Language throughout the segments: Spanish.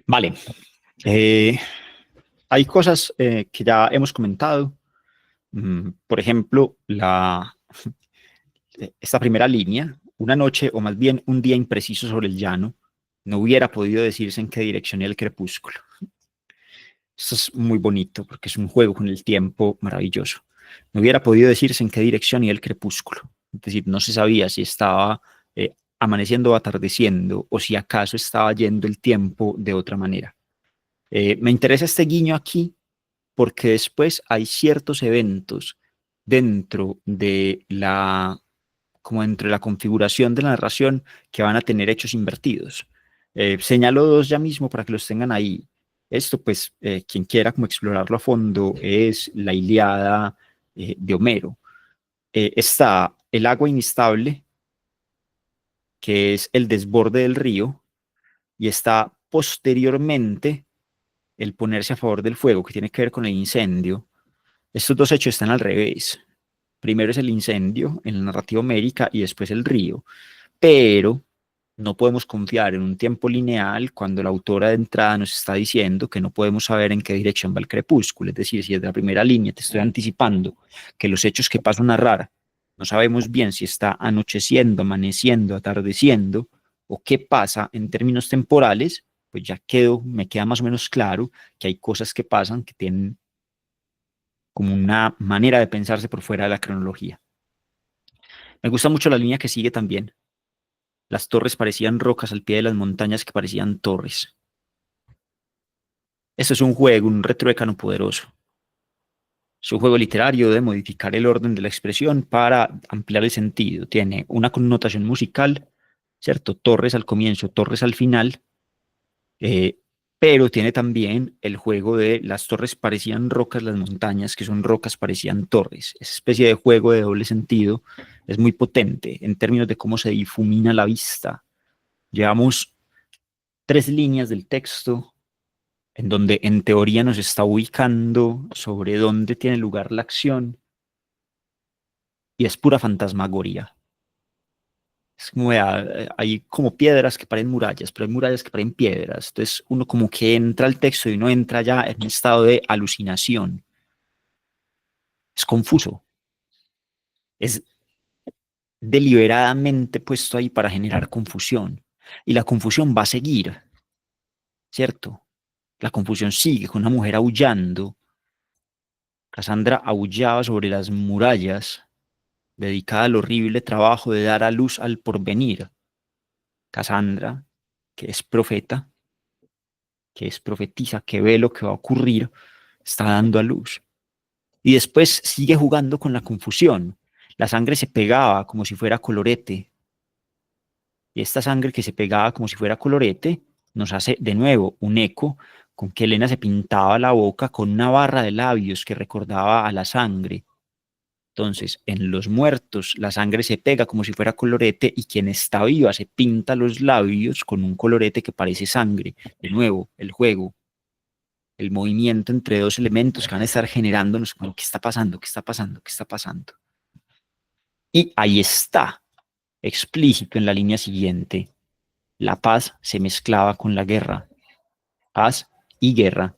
Vale. Eh, Hay cosas que ya hemos comentado. Por ejemplo, esta primera línea, una noche o más bien un día impreciso sobre el llano, no hubiera podido decirse en qué dirección iba el crepúsculo. Esto es muy bonito porque es un juego con el tiempo maravilloso. No hubiera podido decirse en qué dirección iba el crepúsculo. Es decir, no se sabía si estaba amaneciendo o atardeciendo o si acaso estaba yendo el tiempo de otra manera. Me interesa este guiño aquí porque después hay ciertos eventos dentro de como dentro de la configuración de la narración que van a tener hechos invertidos. Señalo dos ya mismo para que los tengan ahí. Esto, pues, quien quiera como explorarlo a fondo, es la Ilíada de Homero. Está el agua inestable, que es el desborde del río, y está posteriormente el ponerse a favor del fuego, que tiene que ver con el incendio. Estos dos hechos están al revés. Primero es el incendio en la narrativa homérica y después el río. Pero no podemos confiar en un tiempo lineal cuando la autora de entrada nos está diciendo que no podemos saber en qué dirección va el crepúsculo. Es decir, si desde la primera línea te estoy anticipando que los hechos que paso a narrar no sabemos bien si está anocheciendo, amaneciendo, atardeciendo o qué pasa en términos temporales, pues ya me queda más o menos claro que hay cosas que pasan que tienen como una manera de pensarse por fuera de la cronología. Me gusta mucho la línea que sigue también. Las torres parecían rocas al pie de las montañas que parecían torres. Esto es un juego, un retruécano poderoso. Es un juego literario de modificar el orden de la expresión para ampliar el sentido. Tiene una connotación musical, ¿cierto? Torres al comienzo, torres al final, eh, pero tiene también el juego de las torres parecían rocas, las montañas que son rocas parecían torres. Esa especie de juego de doble sentido es muy potente en términos de cómo se difumina la vista. Llevamos tres líneas del texto en donde en teoría nos está ubicando sobre dónde tiene lugar la acción y es pura fantasmagoría. Es como, hay como piedras que parecen murallas, pero hay murallas que parecen piedras. Entonces uno como que entra al texto y uno entra ya en un estado de alucinación. Es confuso. Es deliberadamente puesto ahí para generar confusión. Y la confusión va a seguir, ¿cierto? La confusión sigue con una mujer aullando. Cassandra aullaba sobre las murallas, dedicada al horrible trabajo de dar a luz al porvenir. Cassandra, que es profeta, que es profetiza, que ve lo que va a ocurrir, está dando a luz. Y después sigue jugando con la confusión. La sangre se pegaba como si fuera colorete. Y esta sangre que se pegaba como si fuera colorete nos hace de nuevo un eco con que Elena se pintaba la boca con una barra de labios que recordaba a la sangre. Entonces, en los muertos, la sangre se pega como si fuera colorete y quien está viva se pinta los labios con un colorete que parece sangre. De nuevo, el juego, el movimiento entre dos elementos que van a estar generándonos como, ¿qué está pasando? ¿Qué está pasando? ¿Qué está pasando? Y ahí está, explícito en la línea siguiente. La paz se mezclaba con la guerra. Paz y guerra.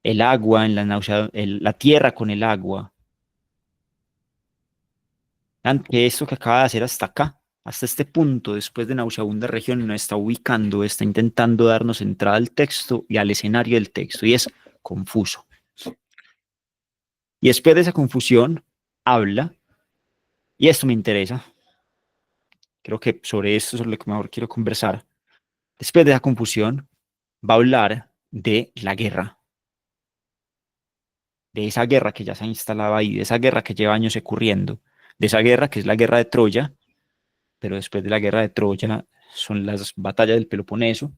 El agua en la náusea, la tierra con el agua. Que esto que acaba de hacer hasta acá, hasta este punto, después de Nauseabunda Región, nos está ubicando, está intentando darnos entrada al texto y al escenario del texto, y es confuso. Y después de esa confusión, habla, y esto me interesa, creo que sobre esto es lo que mejor quiero conversar. Después de esa confusión, va a hablar de la guerra, de esa guerra que ya se ha instalado ahí, de esa guerra que lleva años ocurriendo, de esa guerra que es la guerra de Troya, pero después de la guerra de Troya son las batallas del Peloponeso,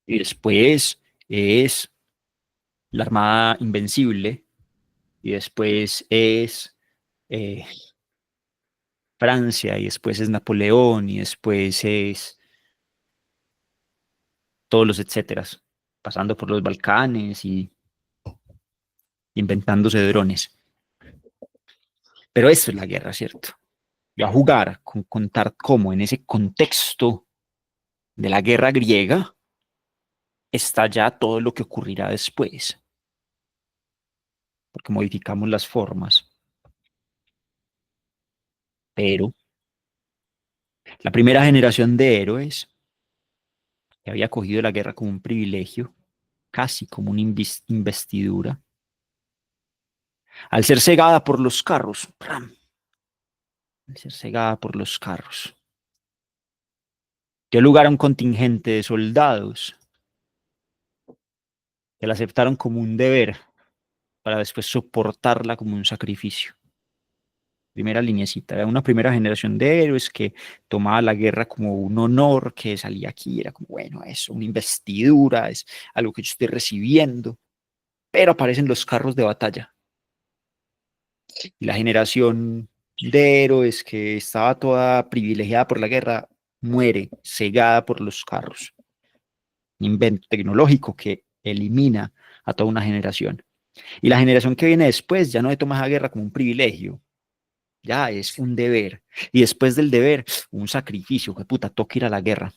y después es la Armada Invencible, y después es eh, Francia, y después es Napoleón, y después es todos los etcéteras, pasando por los Balcanes y inventándose drones. Pero esto es la guerra, ¿cierto? Yo a jugar con contar cómo en ese contexto de la guerra griega, está ya todo lo que ocurrirá después, porque modificamos las formas. Pero la primera generación de héroes que había cogido la guerra como un privilegio, casi como una investidura, al ser cegada por los carros, ¡pram! Al ser cegada por los carros, dio lugar a un contingente de soldados que la aceptaron como un deber para después soportarla como un sacrificio. Primera lineecita, era una primera generación de héroes que tomaba la guerra como un honor, que salía aquí, era como, bueno, eso, una investidura, es algo que yo estoy recibiendo, pero aparecen los carros de batalla. Y la generación de héroes que estaba toda privilegiada por la guerra muere cegada por los carros. Un invento tecnológico que elimina a toda una generación. Y la generación que viene después ya no toma la guerra como un privilegio, ya es un deber. Y después del deber, un sacrificio, que puta, toca ir a la guerra.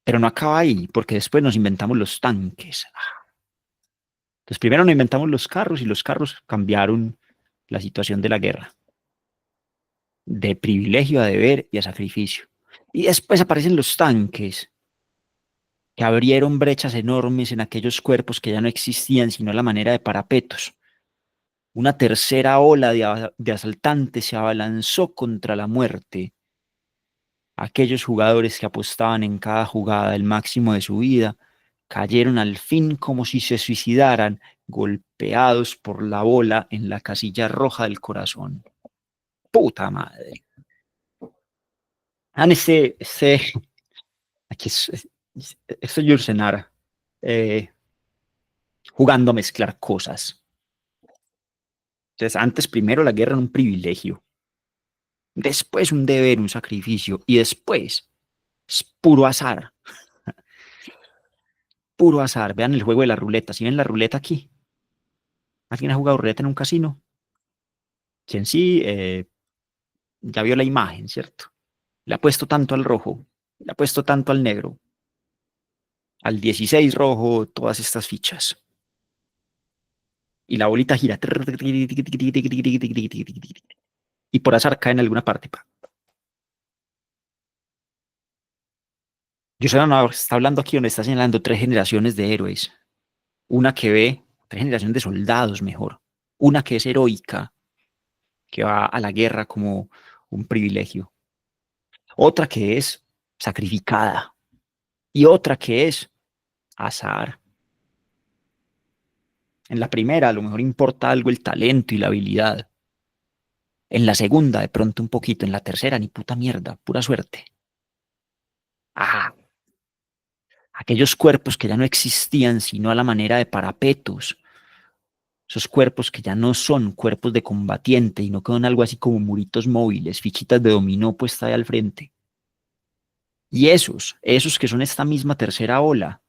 Pero no acaba ahí, porque después nos inventamos los tanques. Entonces primero nos inventamos los carros y los carros cambiaron la situación de la guerra, de privilegio a deber y a sacrificio. Y después aparecen los tanques, que abrieron brechas enormes en aquellos cuerpos que ya no existían, sino a la manera de parapetos. Una tercera ola de asaltantes se abalanzó contra la muerte. Aquellos jugadores que apostaban en cada jugada el máximo de su vida cayeron al fin como si se suicidaran, golpeados por la bola en la casilla roja del corazón. Puta madre. Aquí es Yursenar, jugando a mezclar cosas. Entonces, antes primero la guerra era un privilegio, después un deber, un sacrificio, y después es puro azar, puro azar. Vean el juego de la ruleta. ¿Sí ven la ruleta aquí? ¿Alguien ha jugado ruleta en un casino? Quien sí, ya vio la imagen, ¿cierto? Le ha puesto tanto al rojo, le ha puesto tanto al negro, al 16 rojo, todas estas fichas. Y la bolita gira. Y por azar cae en alguna parte. Yo no está hablando aquí donde está señalando tres generaciones de héroes. Una que ve, tres generaciones de soldados mejor. Una que es heroica, que va a la guerra como un privilegio. Otra que es sacrificada. Y otra que es azar. En la primera a lo mejor importa algo el talento y la habilidad. En la segunda de pronto un poquito. En la tercera ni puta mierda, pura suerte. Ah, aquellos cuerpos que ya no existían sino a la manera de parapetos. Esos cuerpos que ya no son cuerpos de combatiente y no quedan algo así como muritos móviles, fichitas de dominó puesta ahí al frente. Y esos que son esta misma tercera ola,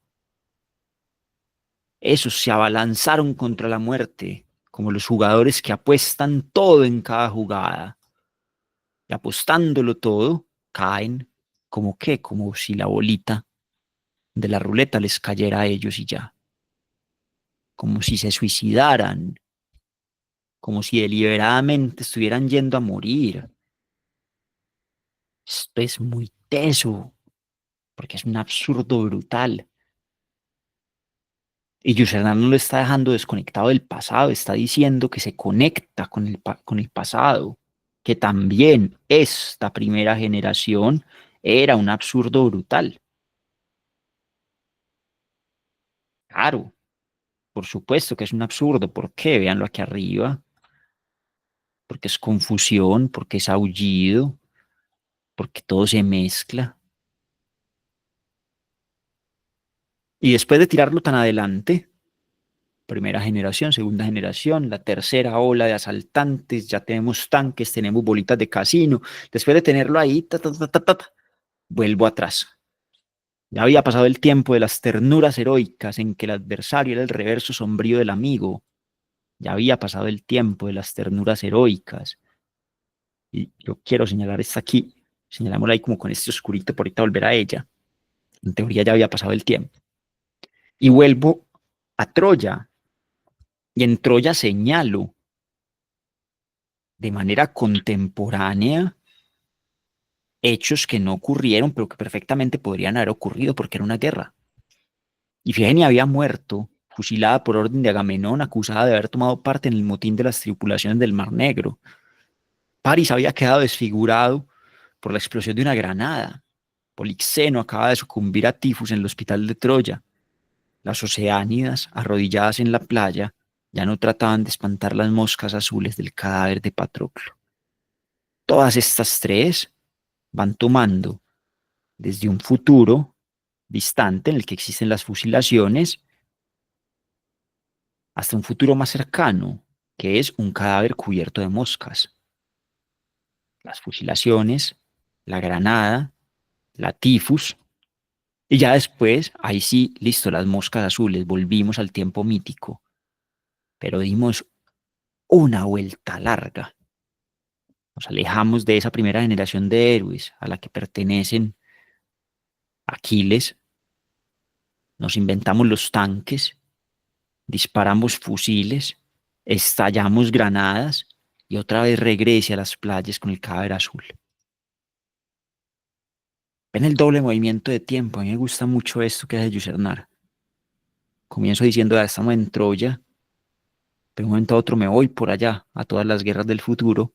esos se abalanzaron contra la muerte, como los jugadores que apuestan todo en cada jugada. Y apostándolo todo, caen como que, como si la bolita de la ruleta les cayera a ellos y ya. Como si se suicidaran, como si deliberadamente estuvieran yendo a morir. Esto es muy teso, porque es un absurdo brutal. Y Yusernan no lo está dejando desconectado del pasado, está diciendo que se conecta con con el pasado, que también esta primera generación era un absurdo brutal. Claro, por supuesto que es un absurdo. ¿Por qué? Véanlo aquí arriba. Porque es confusión, porque es aullido, porque todo se mezcla. Y después de tirarlo tan adelante, primera generación, segunda generación, la tercera ola de asaltantes, ya tenemos tanques, tenemos bolitas de casino. Después de tenerlo ahí, vuelvo atrás. Ya había pasado el tiempo de las ternuras heroicas en que el adversario era el reverso sombrío del amigo. Ya había pasado el tiempo de las ternuras heroicas. Y yo quiero señalar esta aquí. Señalámosla ahí como con este oscurito por ahorita volver a ella. En teoría ya había pasado el tiempo. Y vuelvo a Troya, y en Troya señalo de manera contemporánea hechos que no ocurrieron, pero que perfectamente podrían haber ocurrido porque era una guerra. Ifigenia había muerto, fusilada por orden de Agamenón, acusada de haber tomado parte en el motín de las tripulaciones del Mar Negro. París había quedado desfigurado por la explosión de una granada. Polixeno acaba de sucumbir a tifus en el hospital de Troya. Las oceánidas, arrodilladas en la playa, ya no trataban de espantar las moscas azules del cadáver de Patroclo. Todas estas tres van tomando desde un futuro distante en el que existen las fusilaciones hasta un futuro más cercano, que es un cadáver cubierto de moscas. Las fusilaciones, la granada, la tifus, y ya después, ahí sí, listo, las moscas azules, volvimos al tiempo mítico, pero dimos una vuelta larga. Nos alejamos de esa primera generación de héroes a la que pertenecen Aquiles, nos inventamos los tanques, disparamos fusiles, estallamos granadas y otra vez regrese a las playas con el cadáver azul. Ven el doble movimiento de tiempo. A mí me gusta mucho esto que hace Yucernar. Comienzo diciendo, ya estamos en Troya, de un momento a otro me voy por allá, a todas las guerras del futuro,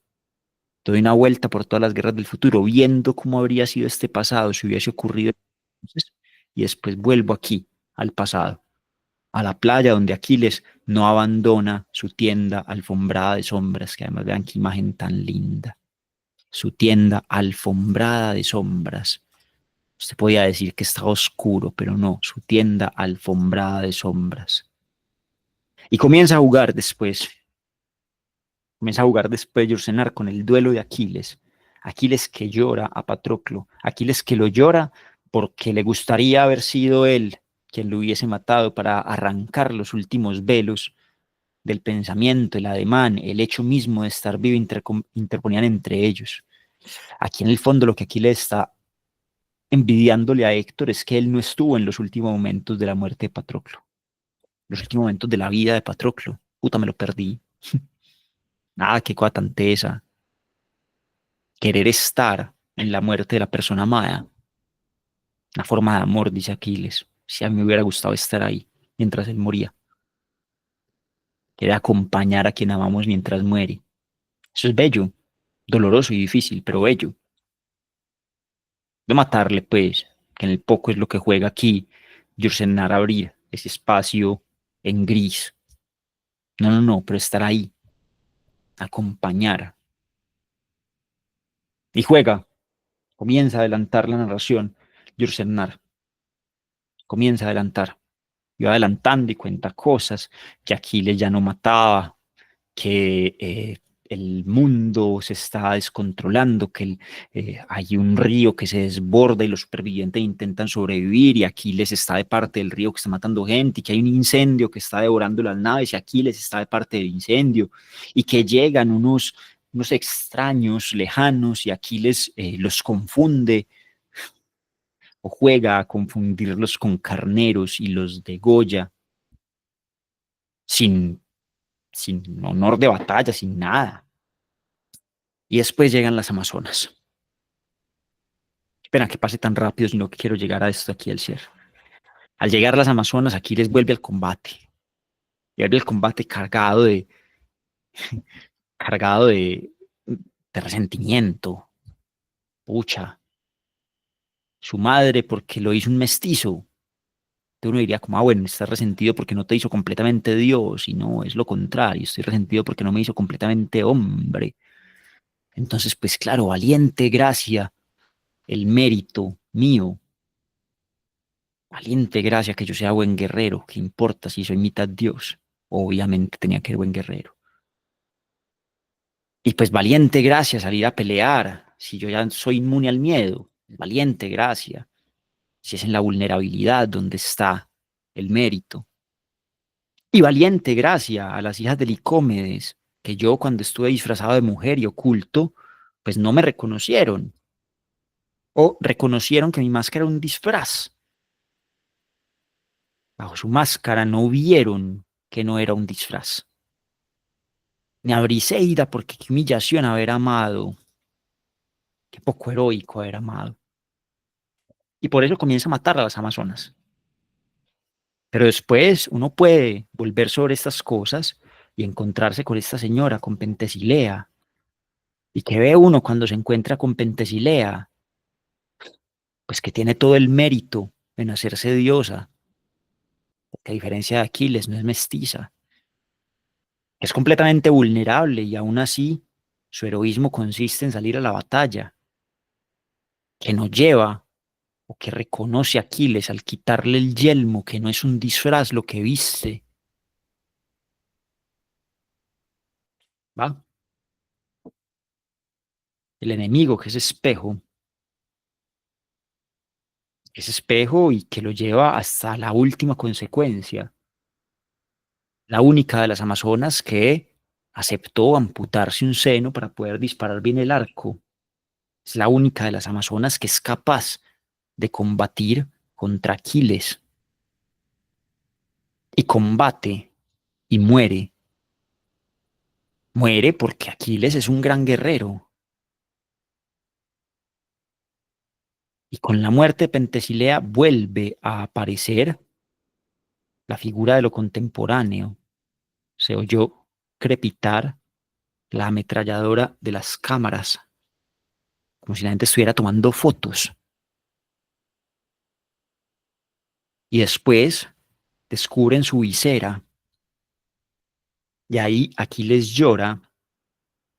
doy una vuelta por todas las guerras del futuro, viendo cómo habría sido este pasado si hubiese ocurrido entonces, y después vuelvo aquí, al pasado, a la playa donde Aquiles no abandona su tienda alfombrada de sombras, que además vean qué imagen tan linda, su tienda alfombrada de sombras. Usted podía decir que está oscuro, pero no, su tienda alfombrada de sombras. Y comienza a jugar después Yorcenar con el duelo de Aquiles. Aquiles que llora a Patroclo, Aquiles que lo llora porque le gustaría haber sido él quien lo hubiese matado para arrancar los últimos velos del pensamiento, el ademán, el hecho mismo de estar vivo interponían entre ellos. Aquí en el fondo lo que Aquiles está envidiándole a Héctor es que él no estuvo en los últimos momentos de la muerte de Patroclo, los últimos momentos de la vida de Patroclo. Puta, me lo perdí. Nada, qué cosa tan tesa. Querer estar en la muerte de la persona amada. Una forma de amor, dice Aquiles. Si a mí me hubiera gustado estar ahí mientras él moría. Querer acompañar a quien amamos mientras muere. Eso es bello, doloroso y difícil, pero bello. De matarle, pues, que en el poco es lo que juega aquí, Yorcenar abrir ese espacio en gris. No, no, no, pero estar ahí, acompañar. Y juega, comienza a adelantar la narración. Yorcenar comienza a adelantar. Y va adelantando y cuenta cosas que Aquiles ya no mataba, que el mundo se está descontrolando, que hay un río que se desborda y los supervivientes intentan sobrevivir y Aquiles está de parte del río que está matando gente y que hay un incendio que está devorando las naves y Aquiles está de parte del incendio y que llegan unos extraños lejanos y Aquiles los confunde o juega a confundirlos con carneros y los degolla sin, sin honor de batalla, sin nada. Y después llegan las Amazonas. Espera que pase tan rápido, sino que quiero llegar a esto aquí al cierre. Al llegar las Amazonas, Aquiles vuelve al combate. Vuelve al combate cargado de resentimiento. Pucha, su madre porque lo hizo un mestizo. Entonces uno diría como, bueno, estás resentido porque no te hizo completamente Dios, y no, es lo contrario, estoy resentido porque no me hizo completamente hombre. Entonces, pues claro, valiente gracia, el mérito mío, valiente gracia que yo sea buen guerrero, ¿qué importa si soy mitad Dios? Obviamente tenía que ser buen guerrero. Y pues valiente gracia salir a pelear, si yo ya soy inmune al miedo, valiente gracia, si es en la vulnerabilidad donde está el mérito. Y valiente gracia a las hijas de Licómedes, que yo cuando estuve disfrazado de mujer y oculto, pues no me reconocieron, o reconocieron que mi máscara era un disfraz. Bajo su máscara no vieron que no era un disfraz. Ni a Briseida, porque qué humillación haber amado, qué poco heroico haber amado. Y por eso comienza a matar a las amazonas. Pero después uno puede volver sobre estas cosas y encontrarse con esta señora, con Pentesilea. ¿Y qué ve uno cuando se encuentra con Pentesilea? Pues que tiene todo el mérito en hacerse diosa, porque a diferencia de Aquiles no es mestiza, es completamente vulnerable y aún así su heroísmo consiste en salir a la batalla, que no lleva o que reconoce a Aquiles al quitarle el yelmo, que no es un disfraz lo que viste, ¿va? El enemigo que es espejo y que lo lleva hasta la última consecuencia, la única de las amazonas que aceptó amputarse un seno para poder disparar bien el arco. Es la única de las amazonas que es capaz de combatir contra Aquiles y combate y muere. Muere porque Aquiles es un gran guerrero y con la muerte de Pentesilea vuelve a aparecer la figura de lo contemporáneo. Se oyó crepitar la ametralladora de las cámaras, como si la gente estuviera tomando fotos. Y después descubren su visera y ahí Aquiles llora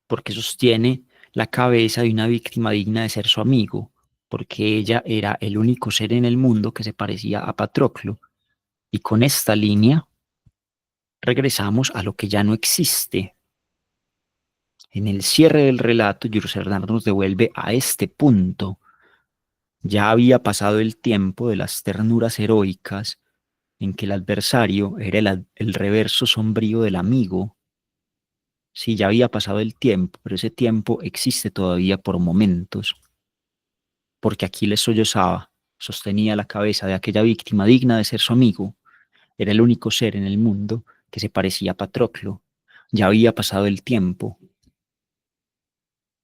porque sostiene la cabeza de una víctima digna de ser su amigo, porque ella era el único ser en el mundo que se parecía a Patroclo. Y con esta línea regresamos a lo que ya no existe. En el cierre del relato, Jules Verne nos devuelve a este punto. Ya había pasado el tiempo de las ternuras heroicas en que el adversario era el reverso sombrío del amigo. Sí, ya había pasado el tiempo, pero ese tiempo existe todavía por momentos, porque Aquiles sollozaba, sostenía la cabeza de aquella víctima digna de ser su amigo. Era el único ser en el mundo que se parecía a Patroclo. Ya había pasado el tiempo,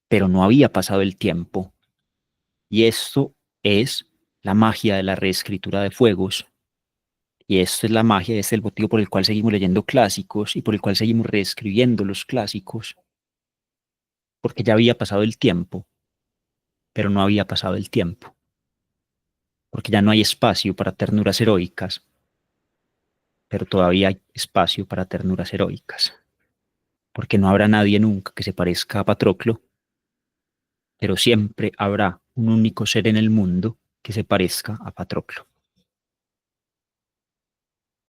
pero no había pasado el tiempo. Y esto es la magia de la reescritura de Fuegos. Y esto es la magia, este es el motivo por el cual seguimos leyendo clásicos y por el cual seguimos reescribiendo los clásicos, porque ya había pasado el tiempo, pero no había pasado el tiempo, porque ya no hay espacio para ternuras heroicas, pero todavía hay espacio para ternuras heroicas, porque no habrá nadie nunca que se parezca a Patroclo, pero siempre habrá un único ser en el mundo que se parezca a Patroclo.